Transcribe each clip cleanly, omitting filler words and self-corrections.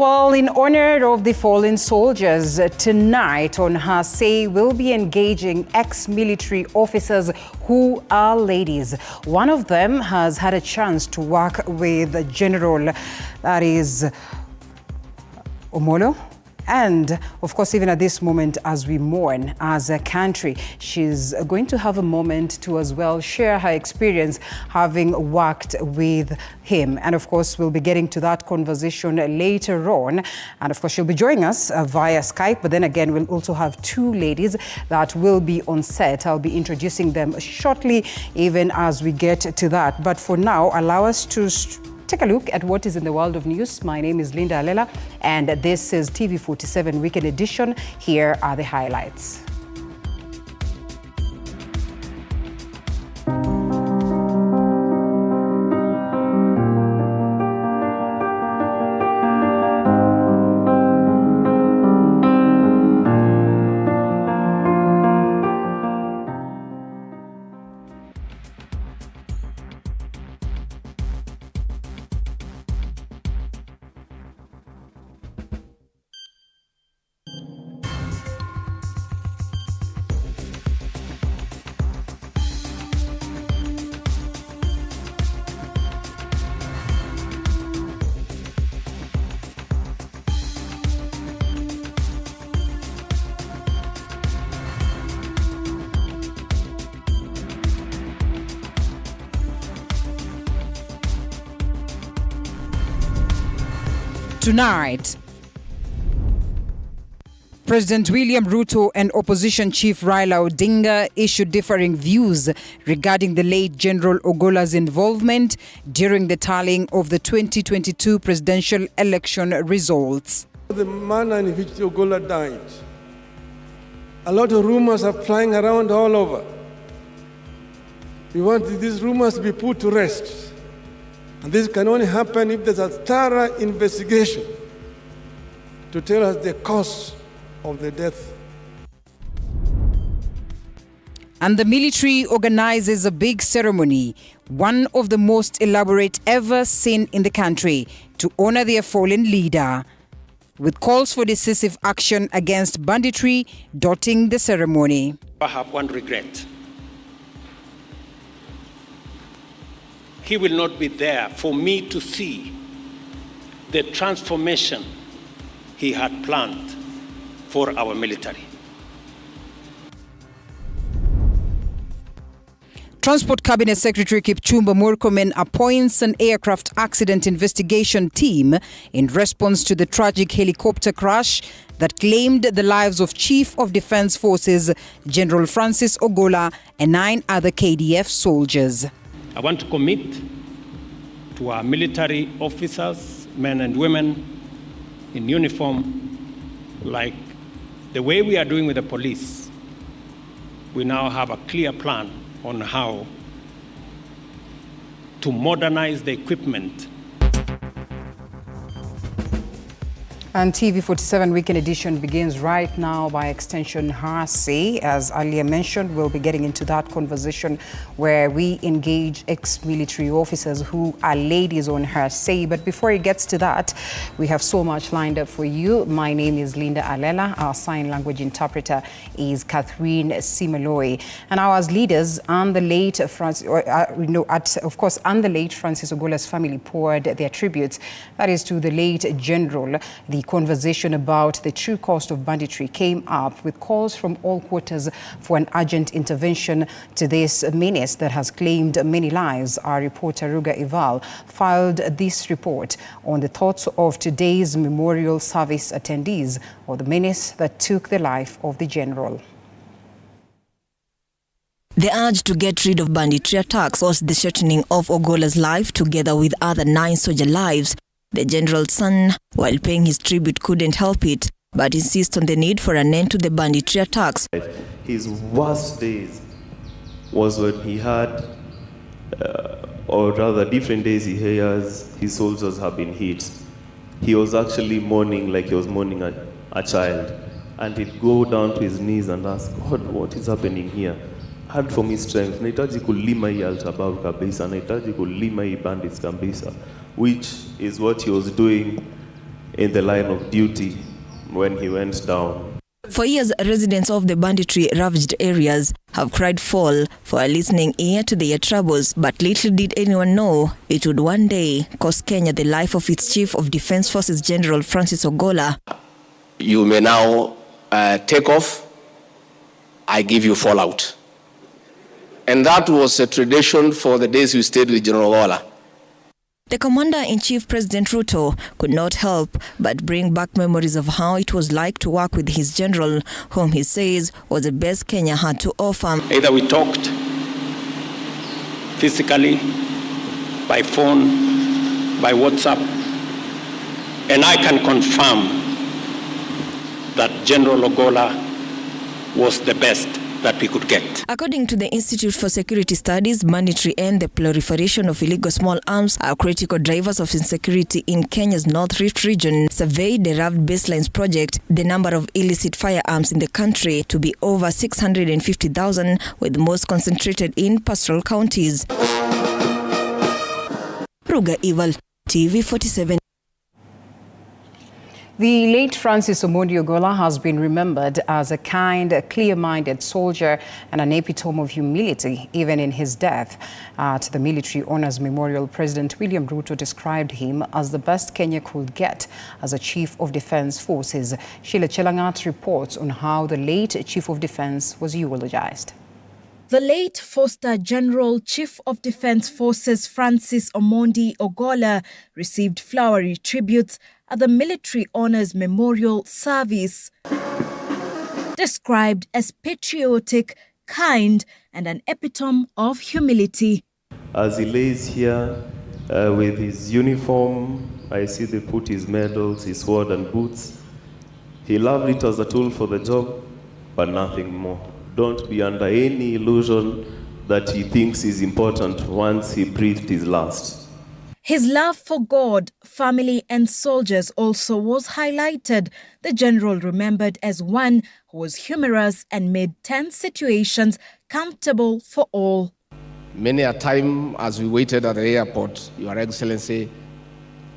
Well, in honor of the fallen soldiers, tonight on Her Say, we'll be engaging ex-military officers who are ladies. One of them has had a chance to work with a general, that is Ogolla. And of course, even at this moment, as we mourn as a country, she's going to have a moment to as well share her experience having worked with him. And of course, we'll be getting to that conversation later on. And of course, she'll be joining us via Skype. But then again, we'll also have two ladies that will be on set. I'll be introducing them shortly, even as we get to that. But for now, allow us to take a look at what is in the world of news. My name is Linda Alela, and this is TV47 Weekend Edition. Here are the highlights. Tonight, President William Ruto and Opposition Chief Raila Odinga issued differing views regarding the late General Ogolla's involvement during the tallying of the 2022 presidential election results. The manner in which Ogolla died, a lot of rumors are flying around all over. We want these rumors to be put to rest. And this can only happen if there's a thorough investigation to tell us the cause of the death. And the military organizes a big ceremony, one of the most elaborate ever seen in the country, to honor their fallen leader, with calls for decisive action against banditry dotting the ceremony. I have one regret. He will not be there for me to see the transformation he had planned for our military. Transport Cabinet Secretary Kipchumba Murkomen appoints an aircraft accident investigation team in response to the tragic helicopter crash that claimed the lives of Chief of Defense Forces General Francis Ogolla and 9 other KDF soldiers. I want to commit to our military officers, men and women in uniform, like the way we are doing with the police. We now have a clear plan on how to modernize the equipment. And TV47 Weekend Edition begins right now, by extension Her Say. As earlier mentioned, we'll be getting into that conversation where we engage ex-military officers who are ladies on Her Say. But before it gets to that, we have so much lined up for you. My name is Linda Alela. Our sign language interpreter is Catherine Simaloi. And our leaders and the late Francis Ogolla's family poured their tributes, that is to the late general. The conversation about the true cost of banditry came up, with calls from all quarters for an urgent intervention to this menace that has claimed many lives. Our reporter Ruga Ival filed this report on the thoughts of today's memorial service attendees or the menace that took the life of the general. The urge to get rid of banditry attacks caused the shortening of Ogolla's life, together with other 9 soldier lives. The general's son, while paying his tribute, couldn't help it, but insists on the need for an end to the banditry attacks. His worst days was when he had, or rather different days he hears his soldiers have been hit. He was actually mourning like he was mourning a child. And he'd go down to his knees and ask, God, what is happening here? Hard for me strength. Nahitaji kulima hii al-Shabaab kabisa. Nahitaji kulima hii bandits kabisa. Which is what he was doing in the line of duty when he went down. For years, residents of the banditry-ravaged areas have cried foul for a listening ear to their troubles, but little did anyone know it would one day cost Kenya the life of its Chief of Defence Forces General Francis Ogolla. You may now take off. I give you fallout. And that was a tradition for the days we stayed with General Ogolla. The Commander-in-Chief, President Ruto, could not help but bring back memories of how it was like to work with his general, whom he says was the best Kenya had to offer. Either we talked physically, by phone, by WhatsApp, and I can confirm that General Ogolla was the best that we could get. According to the Institute for Security Studies, banditry and the proliferation of illegal small arms are critical drivers of insecurity in Kenya's North Rift region. Surveyed the Raved Baselines project the number of illicit firearms in the country to be over 650,000, with most concentrated in pastoral counties. Ruga Ival, TV47. The late Francis Omondi Ogolla has been remembered as a kind, clear-minded soldier and an epitome of humility, even in his death. At the Military Honours Memorial, President William Ruto described him as the best Kenya could get as a Chief of Defence Forces. Sheila Chelangat reports on how the late Chief of Defence was eulogized. The late Foster General Chief of Defence Forces Francis Omondi Ogolla received flowery tributes at the Military Honours Memorial service. Described as patriotic, kind, and an epitome of humility. As he lays here with his uniform, I see they put his medals, his sword and boots. He loved it as a tool for the job, but nothing more. Don't be under any illusion that he thinks is important once he breathed his last. His love for God, family and soldiers also was highlighted. The general remembered as one who was humorous and made tense situations comfortable for all. Many a time as we waited at the airport, Your Excellency,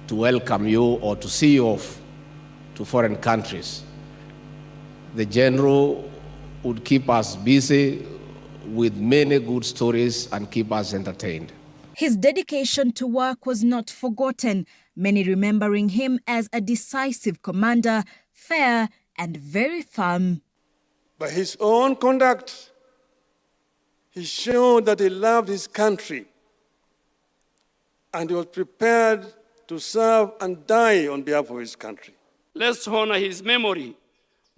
to welcome you or to see you off to foreign countries, the general would keep us busy with many good stories and keep us entertained. His dedication to work was not forgotten, many remembering him as a decisive commander, fair and very firm. By his own conduct, he showed that he loved his country and he was prepared to serve and die on behalf of his country. Let's honor his memory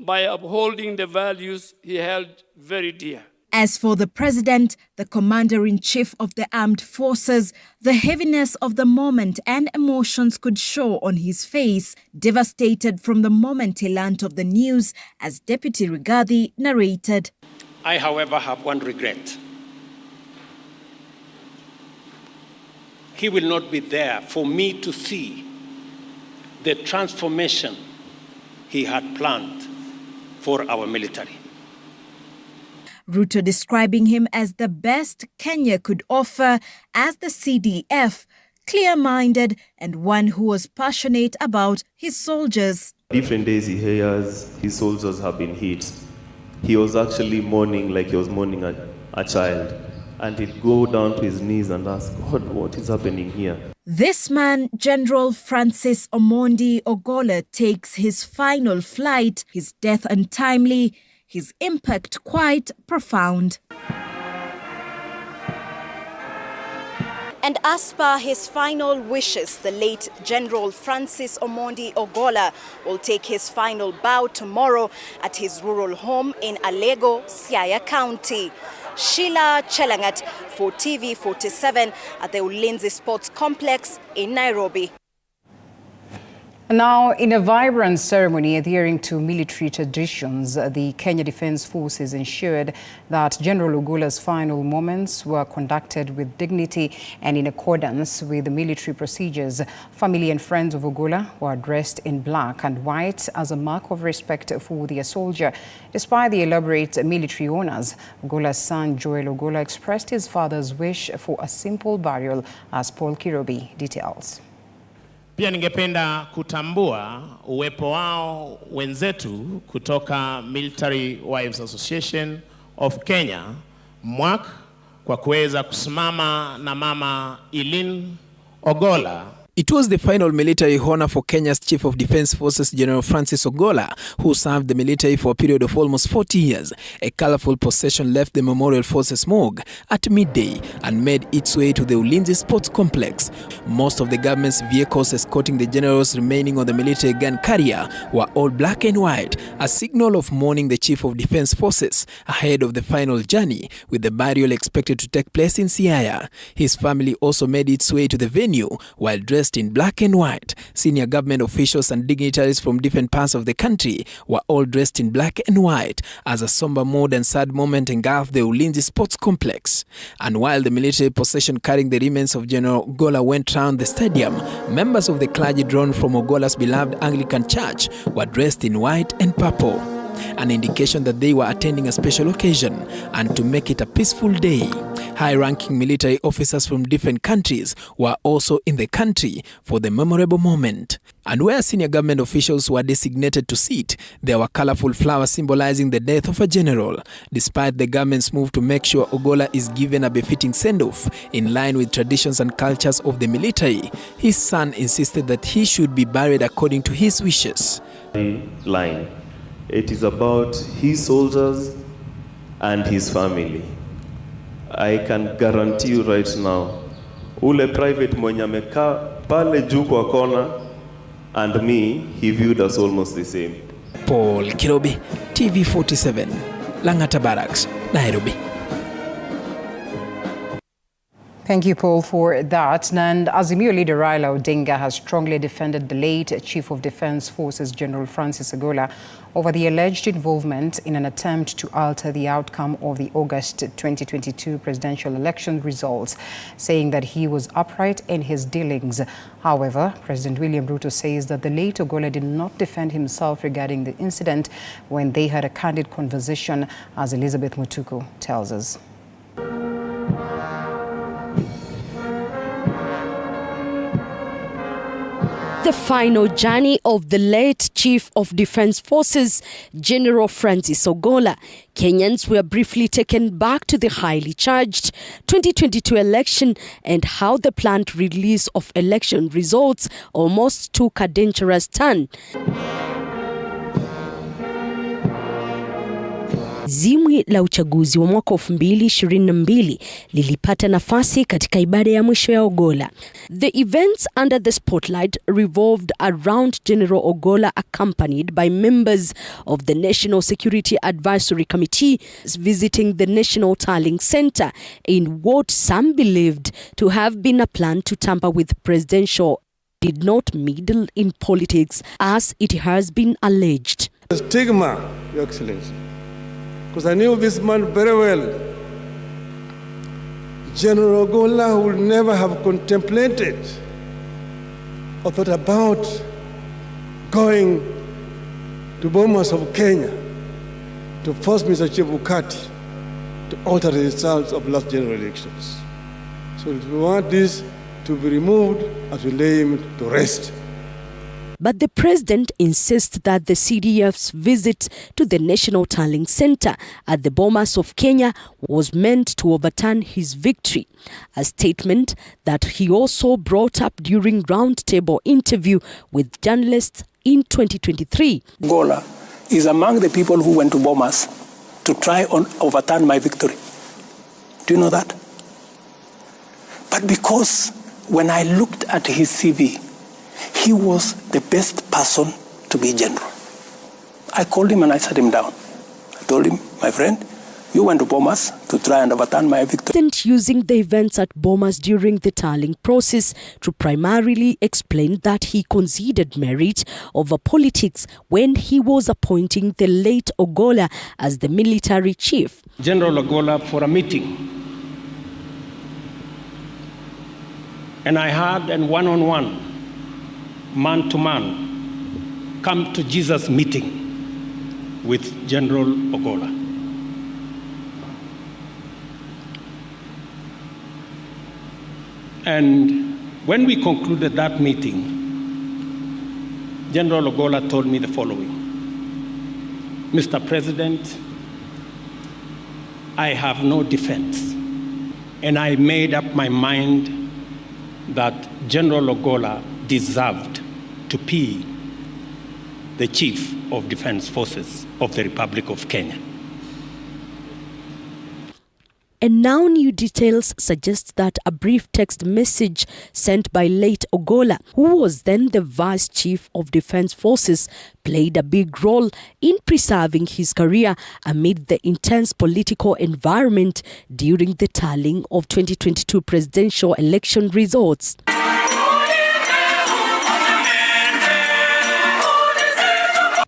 by upholding the values he held very dear. As for the president, the commander-in-chief of the armed forces, the heaviness of the moment and emotions could show on his face, devastated from the moment he learnt of the news, as Deputy Rigathi narrated. I, however, have one regret. He will not be there for me to see the transformation he had planned for our military. Ruto describing him as the best Kenya could offer as the CDF, clear-minded and one who was passionate about his soldiers. Different days he hears his soldiers have been hit. He was actually mourning like he was mourning a child. And he'd go down to his knees and ask, God, what is happening here? This man, General Francis Omondi Ogolla, takes his final flight, his death untimely, his impact quite profound. And as per his final wishes, the late General Francis Omondi Ogolla will take his final bow tomorrow at his rural home in Alego, Siaya County. Sheila Chelangat for TV47 at the Ulinzi Sports Complex in Nairobi. Now, in a vibrant ceremony adhering to military traditions, the Kenya Defence Forces ensured that General Ogolla's final moments were conducted with dignity and in accordance with the military procedures. Family and friends of Ogolla were dressed in black and white as a mark of respect for their soldier. Despite the elaborate military honours, Ogolla's son Joel Ogolla expressed his father's wish for a simple burial, as Paul Kirobi details. Pia ningependa kutambua uwepo wao wenzetu kutoka Military Wives Association of Kenya, MWAC, kwa kuweza kusimama na Mama Eileen Ogolla. It was the final military honor for Kenya's Chief of Defense Forces General Francis Ogolla, who served the military for a period of almost 40 years. A colorful procession left the Memorial Forces morgue at midday and made its way to the Ulinzi Sports Complex. Most of the government's vehicles escorting the generals remaining on the military gun carrier were all black and white, a signal of mourning the Chief of Defense Forces ahead of the final journey, with the burial expected to take place in Siaya. His family also made its way to the venue while dressed in black and white. Senior government officials and dignitaries from different parts of the country were all dressed in black and white as a somber mood and sad moment engulfed the Ulinzi Sports Complex. And while the military procession carrying the remains of General Ogolla went round the stadium, members of the clergy drawn from Ogolla's beloved Anglican Church were dressed in white and purple, an indication that they were attending a special occasion and to make it a peaceful day. High-ranking military officers from different countries were also in the country for the memorable moment. And where senior government officials were designated to sit, there were colorful flowers symbolizing the death of a general. Despite the government's move to make sure Ogolla is given a befitting send-off in line with traditions and cultures of the military, his son insisted that he should be buried according to his wishes. Line. It is about his soldiers and his family. I can guarantee you right now, ule private mwenye amekaa pale juu kwa kona and me, he viewed us almost the same. Paul Kirobi, TV47, Langata Barracks, Nairobi. Thank you, Paul, for that. And Azimio leader Raila Odinga has strongly defended the late Chief of Defense Forces General Francis Ogolla over the alleged involvement in an attempt to alter the outcome of the August 2022 presidential election results, saying that he was upright in his dealings. However, President William Ruto says that the late Ogolla did not defend himself regarding the incident when they had a candid conversation, as Elizabeth Mutuku tells us. The final journey of the late Chief of Defense Forces, General Francis Ogolla. Kenyans were briefly taken back to the highly charged 2022 election and how the planned release of election results almost took a dangerous turn. Zimwi la uchaguzi wa mwaka 2022 lilipata nafasi katika ibada ya mwisho ya Ogolla. The events under the spotlight revolved around General Ogolla, accompanied by members of the National Security Advisory Committee, visiting the National Tallying Center in what some believed to have been a plan to tamper with presidential. Did not meddle in politics, as it has been alleged. The stigma, Your Excellency, because I knew this man very well. General Ogolla would never have contemplated or thought about going to Bomas of Kenya to force Mr. Chebukati to alter the results of last general elections. So if we want this to be removed, as we lay him to rest. But the president insists that the CDF's visit to the National Tallying Center at the Bomas of Kenya was meant to overturn his victory, a statement that he also brought up during roundtable interview with journalists in 2023. Ogolla is among the people who went to Bomas to try and overturn my victory. Do you know that? But because when I looked at his CV, he was the best person to be general. I called him and I sat him down. I told him, my friend, you went to Bomas to try and overturn my victory. Using the events at Bomas during the tallying process to primarily explain that he conceded merit over politics when he was appointing the late Ogolla as the military chief. General Ogolla for a meeting. And I had a one-on-one, man-to-man, come to Jesus meeting with General Ogolla. And when we concluded that meeting, General Ogolla told me the following: Mr. President, I have no defense. And I made up my mind that General Ogolla deserved to be the Chief of Defense Forces of the Republic of Kenya. And now new details suggest that a brief text message sent by late Ogolla, who was then the Vice Chief of Defense Forces, played a big role in preserving his career amid the intense political environment during the tallying of 2022 presidential election results.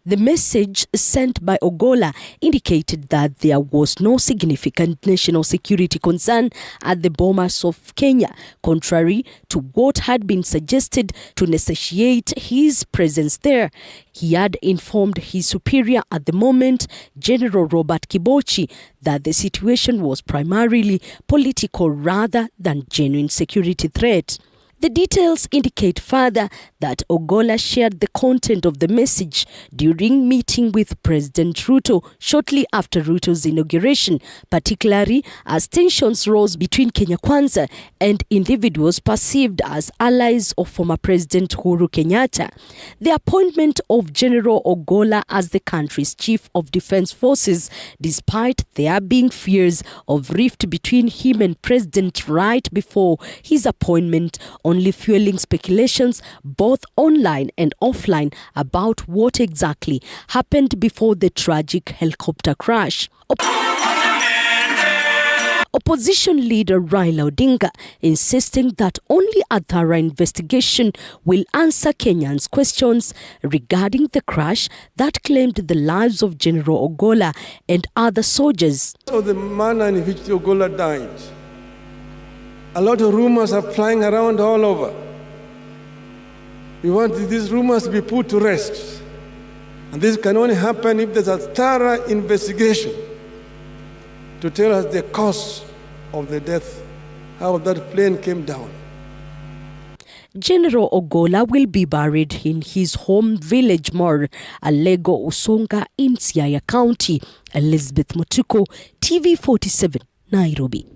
The message sent by Ogolla indicated that there was no significant national security concern at the Bomas of Kenya, contrary to what had been suggested to necessitate his presence there. He had informed his superior at the moment, General Robert Kibochi, that the situation was primarily political rather than genuine security threat. The details indicate further that Ogolla shared the content of the message during meeting with President Ruto shortly after Ruto's inauguration, particularly as tensions rose between Kenya Kwanza and individuals perceived as allies of former President Uhuru Kenyatta. The appointment of General Ogolla as the country's Chief of Defense Forces, despite there being fears of rift between him and President right before his appointment, only fueling speculations both online and offline about what exactly happened before the tragic helicopter crash. Opposition leader Raila Odinga insisting that only a thorough investigation will answer Kenyans' questions regarding the crash that claimed the lives of General Ogolla and other soldiers. So the manner in which Ogolla died, a lot of rumors are flying around all over. We want these rumors to be put to rest. And this can only happen if there's a thorough investigation to tell us the cause of the death, how that plane came down. General Ogolla will be buried in his home village Mor, Alego Usonga in Siaya County. Elizabeth Mutuko, TV47, Nairobi.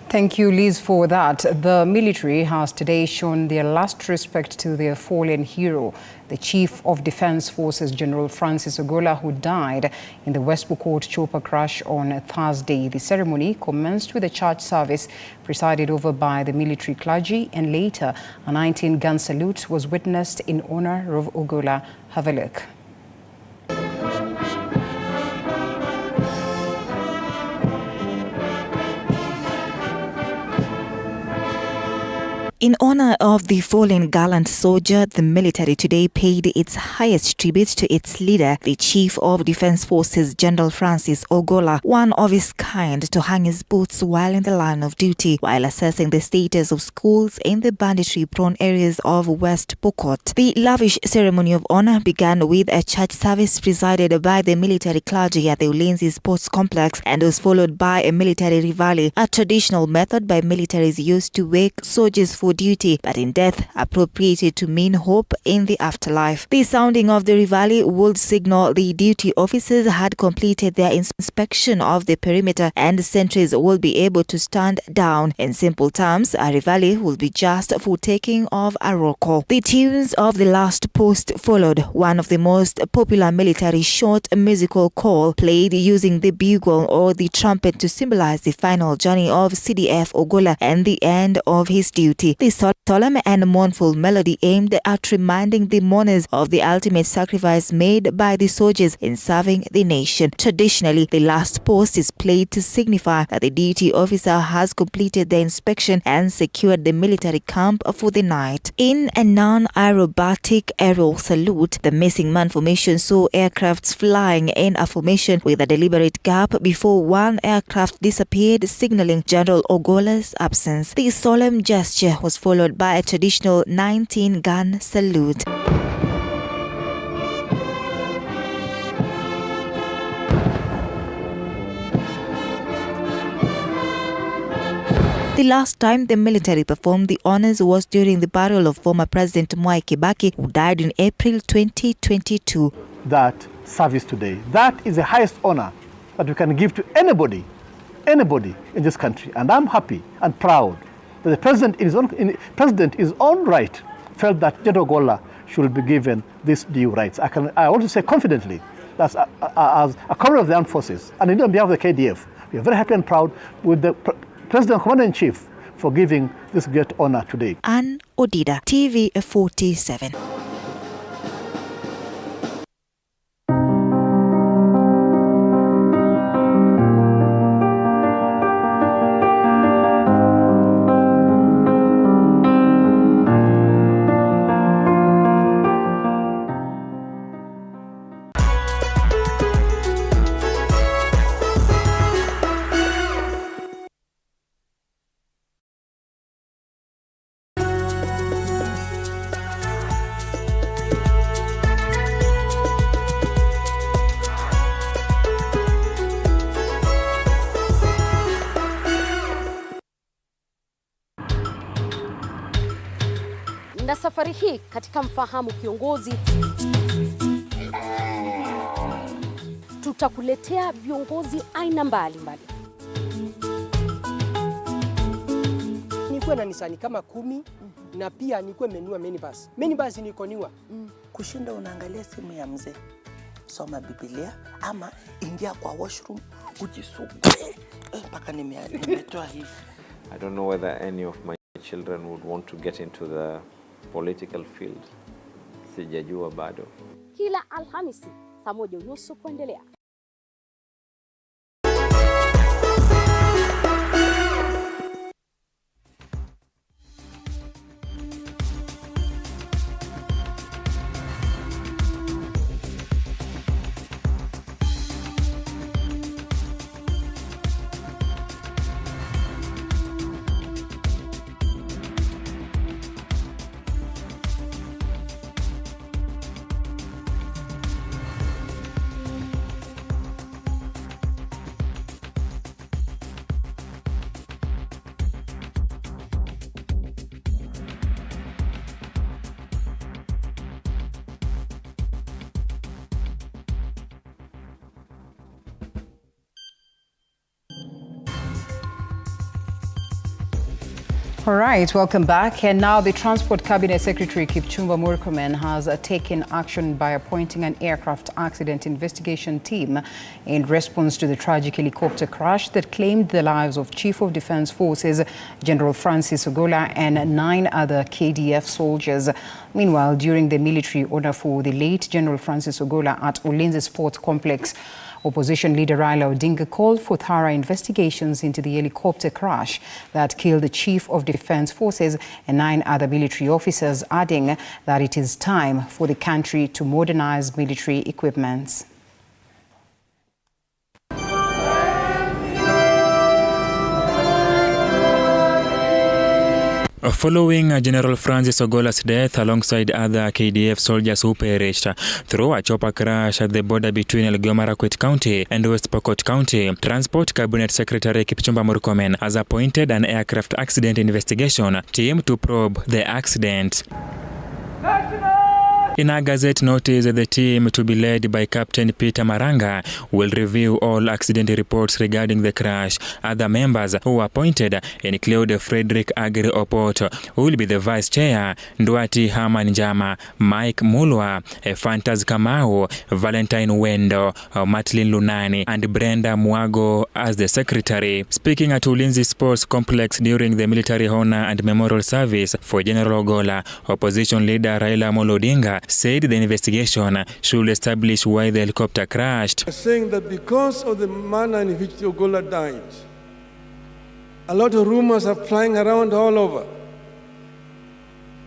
Thank you, Liz, for that. The military has today shown their last respect to their fallen hero, the Chief of Defense Forces, General Francis Ogolla, who died in the West Pokot chopper crash on Thursday. The ceremony commenced with a church service presided over by the military clergy, and later a 19-gun salute was witnessed in honor of Ogolla. Have a look. In honor of the fallen gallant soldier, the military today paid its highest tribute to its leader, the Chief of Defense Forces, General Francis Ogolla, one of his kind to hang his boots while in the line of duty, while assessing the status of schools in the banditry-prone areas of West Pokot. The lavish ceremony of honor began with a church service presided by the military clergy at the Ulinzi Sports Complex and was followed by a military reveille, a traditional method by militaries used to wake soldiers for duty, but in death appropriated to mean hope in the afterlife. The sounding of the reveille would signal the duty officers had completed their inspection of the perimeter and sentries will be able to stand down. In simple terms, a reveille will be just for taking of a roll call. The tunes of the last post followed, one of the most popular military short musical call played using the bugle or the trumpet to symbolize the final journey of CDF Ogolla and the end of his duty. The solemn and mournful melody aimed at reminding the mourners of the ultimate sacrifice made by the soldiers in serving the nation. Traditionally, the last post is played to signify that the duty officer has completed the inspection and secured the military camp for the night. In a non-aerobatic aerial salute, the missing man formation saw aircrafts flying in a formation with a deliberate gap before one aircraft disappeared, signaling General Ogolla's absence. The solemn gesture was followed by a traditional 19-gun salute. The last time the military performed the honors was during the burial of former President Mwai Kibaki, who died in April 2022. That service today, that is the highest honor that we can give to anybody in this country. And I'm happy and proud that the president in his own right felt that General Ogolla should be given these due rights. I want to say confidently that as a commander of the armed forces and on behalf of the KDF, we are very happy and proud with the President Commander-in-Chief for giving this great honor today. Ann Odida, TV47. Na safari hii katika Mfahamu Kiongozi tutakuletea viongozi aina mbalimbali. Nikuwe na Nisani kama 10 na pia nikuwe menua minibus. Minibus nikoniwa. Kushinda unaangalia simu ya mzee. Soma Biblia ama ingia kwa washroom ujisugue. Mpaka nimetoa hivi. I don't know whether any of my children would want to get into the political field. Sijajua bado. Kila Alhamisi saa 1:30 kuendelea. All right, welcome back. And now the Transport Cabinet Secretary Kipchumba Murkomen has taken action by appointing an aircraft accident investigation team in response to the tragic helicopter crash that claimed the lives of Chief of Defense Forces General Francis Ogolla and 9 other KDF soldiers. Meanwhile, during the military honor for the late General Francis Ogolla at Ulinzi Sports Complex, Opposition leader Raila Odinga called for thorough investigations into the helicopter crash that killed the Chief of Defense Forces and 9 other military officers, adding that it is time for the country to modernize military equipment. Following General Francis Ogolla's death alongside other KDF soldiers who perished through a chopper crash at the border between Elgeyo Marakwet County and West Pokot County, Transport Cabinet Secretary Kipchumba Murkomen has appointed an aircraft accident investigation team to probe the accident. In a Gazette notice, the team, to be led by Captain Peter Maranga, will review all accident reports regarding the crash. Other members who were appointed include Frederick Agri Opot, who will be the Vice Chair, Ndwati Herman Njama, Mike Mulwa, Fantas Kamau, Valentine Wendo, Matlin Lunani, and Brenda Mwago as the Secretary. Speaking at Ulinzi Sports Complex during the military honor and memorial service for General Ogolla, Opposition leader Raila Odinga said the investigation should establish why the helicopter crashed. Saying that because of the manner in which Ogolla died, a lot of rumors are flying around all over.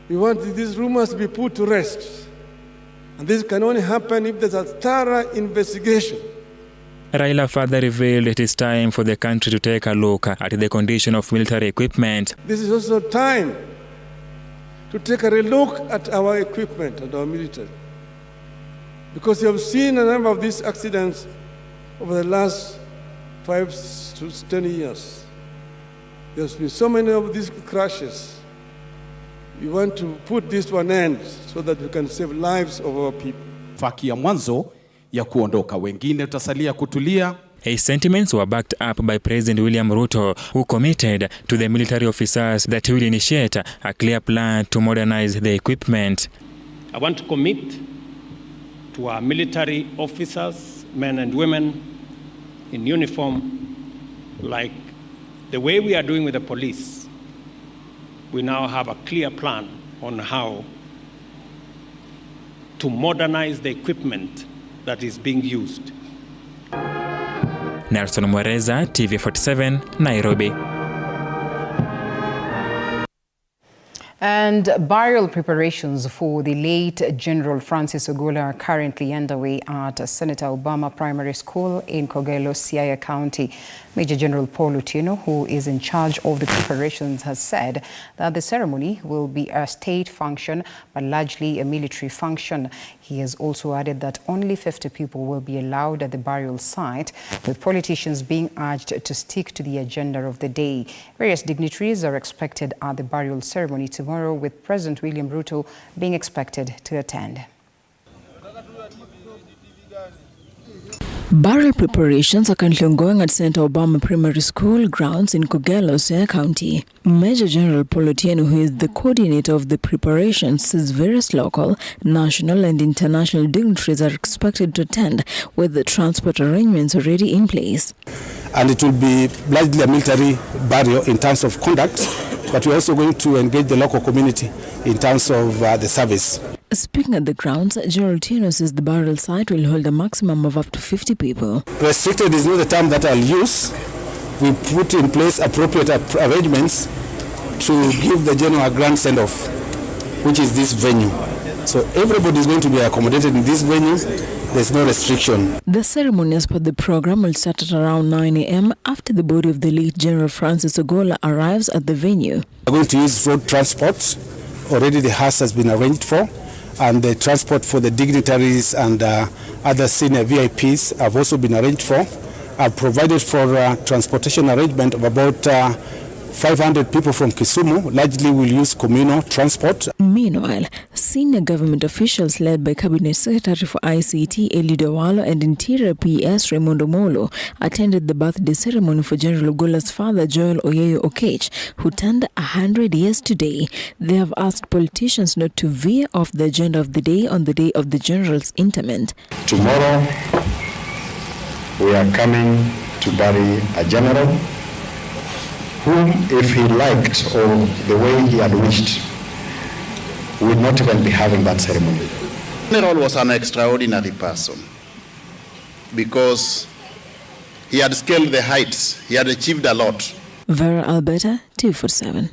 We want these rumors to be put to rest. And this can only happen if there's a thorough investigation. Raila further revealed it is time for the country to take a look at the condition of military equipment. This is also time to take a relook at our equipment and our military. Because you have seen a number of these accidents over the last 5 to 10 years. There's been so many of these crashes. We want to put this to an end so that we can save lives of our people. Faki ya mwanzo ya kuondoka, wengine tutasalia kutulia. His sentiments were backed up by President William Ruto, who committed to the military officers that he will initiate a clear plan to modernize the equipment. I want to commit to our military officers, men and women in uniform, like the way we are doing with the police. We now have a clear plan on how to modernize the equipment that is being used. Nelson Mwereza, TV47, Nairobi. And burial preparations for the late General Francis Ogolla are currently underway at Senator BAMBA Primary School in Ogolla, Siaya County. Major General Paul Otieno, who is in charge of the preparations, has said that the ceremony will be a state function, but largely a military function. He has also added that only 50 people will be allowed at the burial site, with politicians being urged to stick to the agenda of the day. Various dignitaries are expected at the burial ceremony tomorrow, with President William Ruto being expected to attend. Burial preparations are currently ongoing at St. Obama Primary School grounds in Ogolla, Siaya County. Major General Paul Otieno, who is the coordinator of the preparations, says various local, national and international dignitaries are expected to attend, with the transport arrangements already in place. And it will be largely a military burial in terms of conduct, but we're also going to engage the local community in terms of the service. Speaking at the grounds, General Otieno says the burial site will hold a maximum of up to 50 people. Restricted is not the term that I'll use. We put in place appropriate arrangements to give the general a grand send-off, which is this venue. So everybody is going to be accommodated in this venue. There's no restriction. The ceremony as per the program will start at around 9 a.m. after the body of the late General Francis Ogolla arrives at the venue. We're going to use road transport. Already the hearse has been arranged for, and the transport for the dignitaries and other senior VIPs have also been arranged for. I've provided for transportation arrangement of about 500 people from Kisumu. Largely will use communal transport. Meanwhile, senior government officials led by Cabinet Secretary for ICT Eliud Owalo and Interior PS Raymond Omolo attended the birthday ceremony for General Ogolla's father Joel Oyeyo Okech, who turned 100 years today. They have asked politicians not to veer off the agenda of the day on the day of the general's interment. Tomorrow, we are coming to bury a general whom, if he liked or the way he had wished, would not even be having that ceremony. General was an extraordinary person because he had scaled the heights. He had achieved a lot. Vera Alberta, TV47.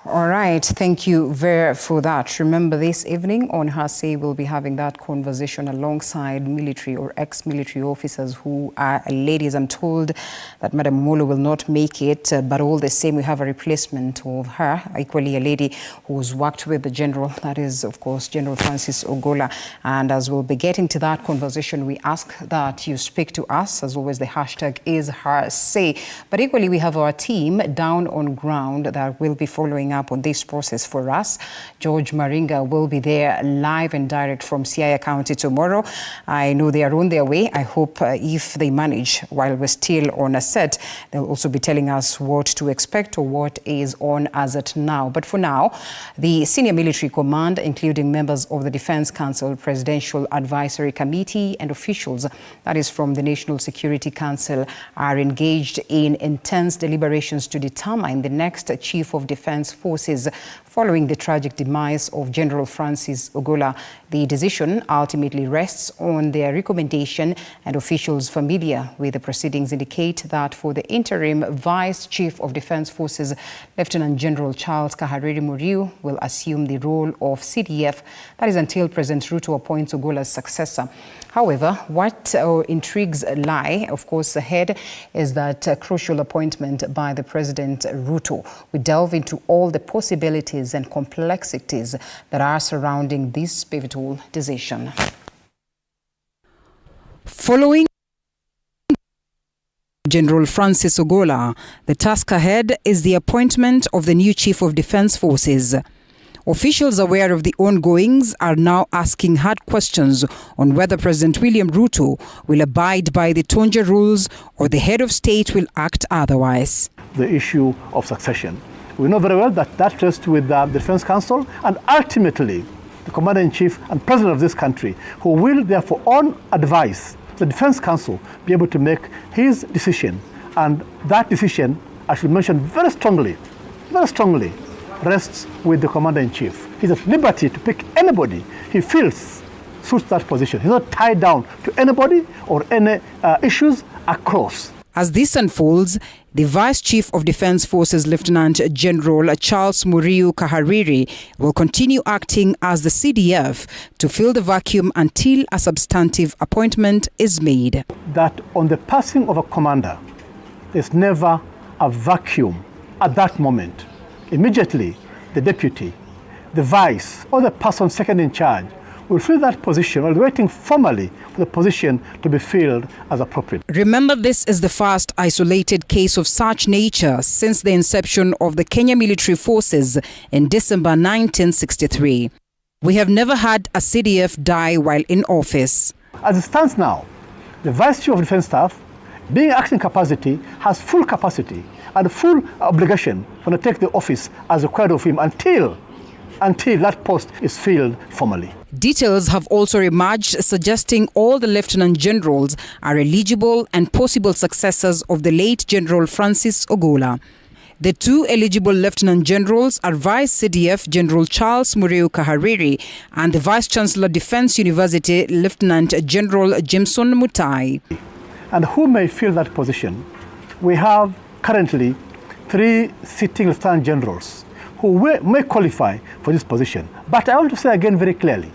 All right, thank you, Vera, for that. Remember, this evening on Her Say, we'll be having that conversation alongside military or ex-military officers who are ladies. I'm told that Madam Omolo will not make it, but all the same, we have a replacement of her, equally a lady who's worked with the general, that is, of course, General Francis Ogolla. And as we'll be getting to that conversation, we ask that you speak to us. As always, the hashtag is Her Say. But equally, we have our team down on ground that will be following up on this process for us. George Maringa will be there live and direct from Siaya County tomorrow. I know they are on their way. I hope if they manage while we're still on a set, they'll also be telling us what to expect or what is on as at now. But for now, the senior military command, including members of the Defense Council, Presidential Advisory Committee and officials, that is from the National Security Council, are engaged in intense deliberations to determine the next Chief of Defense Forces following the tragic demise of General Francis Ogolla. The decision ultimately rests on their recommendation, and officials familiar with the proceedings indicate that for the interim Vice Chief of Defense Forces, Lieutenant General Charles Kahariri Muriu will assume the role of CDF, that is until President Ruto appoints Ogolla's successor. However, what intrigues lie, of course, ahead is that crucial appointment by the President Ruto. We delve into all the possibilities and complexities that are surrounding this pivotal decision. Following General Francis Ogolla. The task ahead is the appointment of the new Chief of Defence Forces. Officials aware of the ongoings are now asking hard questions on whether President William Ruto will abide by the Tonje rules or the head of state will act otherwise. The issue of succession. We know very well that that rests with the Defence Council and ultimately the Commander-in-Chief and President of this country, who will therefore, on advice, the Defence Council be able to make his decision. And that decision, I should mention very strongly, rests with the Commander-in-Chief. He's at liberty to pick anybody he feels suits that position. He's not tied down to anybody or any issues across. As this unfolds, the Vice Chief of Defence Forces Lieutenant General Charles Muriu Kahariri will continue acting as the CDF to fill the vacuum until a substantive appointment is made. That on the passing of a commander, there's never a vacuum at that moment. Immediately, the deputy, the vice, or the person second in charge will fill that position while waiting formally for the position to be filled as appropriate. Remember, this is the first isolated case of such nature since the inception of the Kenya Military Forces in December 1963. We have never had a CDF die while in office. As it stands now, the Vice Chief of Defence Staff, being acting capacity, has full capacity and full obligation to take the office as required of him until that post is filled formally. Details have also emerged suggesting all the lieutenant generals are eligible and possible successors of the late General Francis Ogolla. The two eligible lieutenant generals are Vice CDF General Charles Muriu Kahariri and the Vice Chancellor Defence University Lieutenant General Jameson Mutai. And who may fill that position? We have currently 3 sitting lieutenant generals who may qualify for this position. But I want to say again very clearly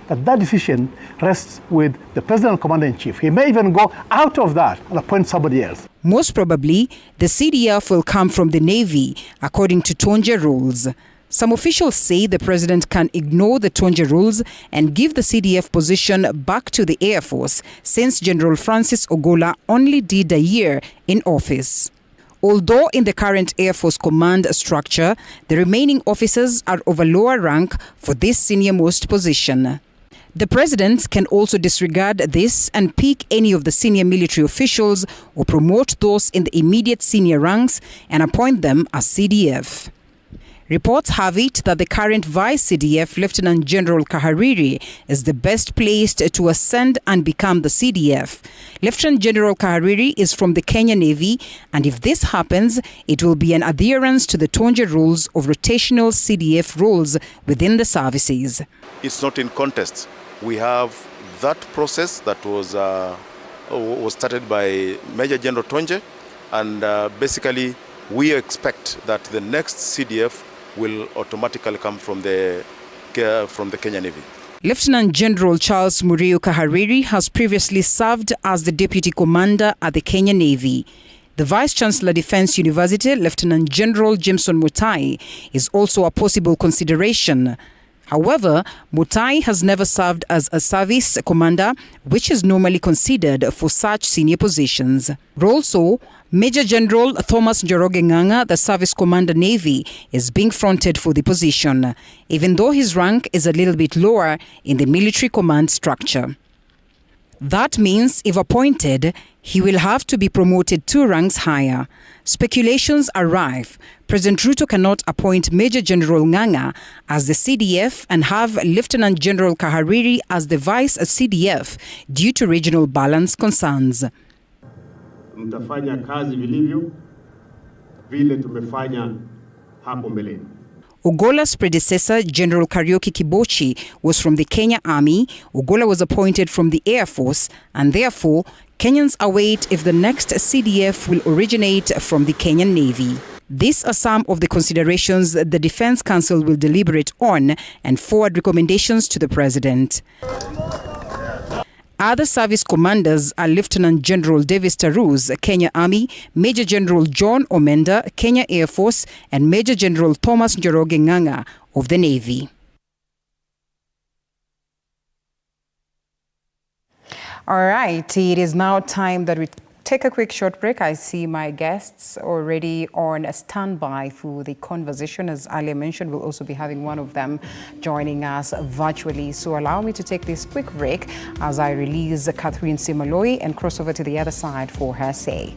that decision rests with the President and Commander-in-Chief. He may even go out of that and appoint somebody else. Most probably, the CDF will come from the Navy, according to Tonje rules. Some officials say the President can ignore the Tonje rules and give the CDF position back to the Air Force, since General Francis Ogolla only did a year in office. Although in the current Air Force command structure, the remaining officers are of a lower rank for this senior-most position. The President can also disregard this and pick any of the senior military officials or promote those in the immediate senior ranks and appoint them as CDF. Reports have it that the current Vice CDF Lieutenant General Kahariri is the best placed to ascend and become the CDF. Lieutenant General Kahariri is from the Kenya Navy, and if this happens, it will be an adherence to the Tonje rules of rotational CDF roles within the services. It's not in contest. We have that process that was started by Major General Tonje, and basically we expect that the next CDF will automatically come from the Kenya Navy. Lieutenant General Charles Muriu Kahariri has previously served as the Deputy Commander at the Kenya Navy. The Vice Chancellor Defence University, Lieutenant General Jameson Mutai, is also a possible consideration. However, Mutai has never served as a service commander, which is normally considered for such senior positions. Also, Major General Thomas Njoroge Ng'ang'a, the Service Commander Navy, is being fronted for the position, even though his rank is a little bit lower in the military command structure. That means, if appointed, he will have to be promoted 2 ranks higher. Speculations are rife. President Ruto cannot appoint Major General Ng'ang'a as the CDF and have Lieutenant General Kahariri as the Vice CDF due to regional balance concerns. Mtafanya kazi vilivyo vile tumefanya hapo mbeleni. Ogolla's predecessor, General Kariuki Kibochi, was from the Kenya Army. Ogolla was appointed from the Air Force, and therefore, Kenyans await if the next CDF will originate from the Kenyan Navy. These are some of the considerations that the Defence Council will deliberate on and forward recommendations to the President. Other service commanders are Lieutenant General Davis Tarus, Kenya Army, Major General John Omenda, Kenya Air Force, and Major General Thomas Njoroge Ng'ang'a of the Navy. All right, it is now time that we take a quick short break. I see my guests already on a standby for the conversation. As earlier mentioned, we'll also be having one of them joining us virtually. So allow me to take this quick break as I release Catherine Simaloi and cross over to the other side for her say.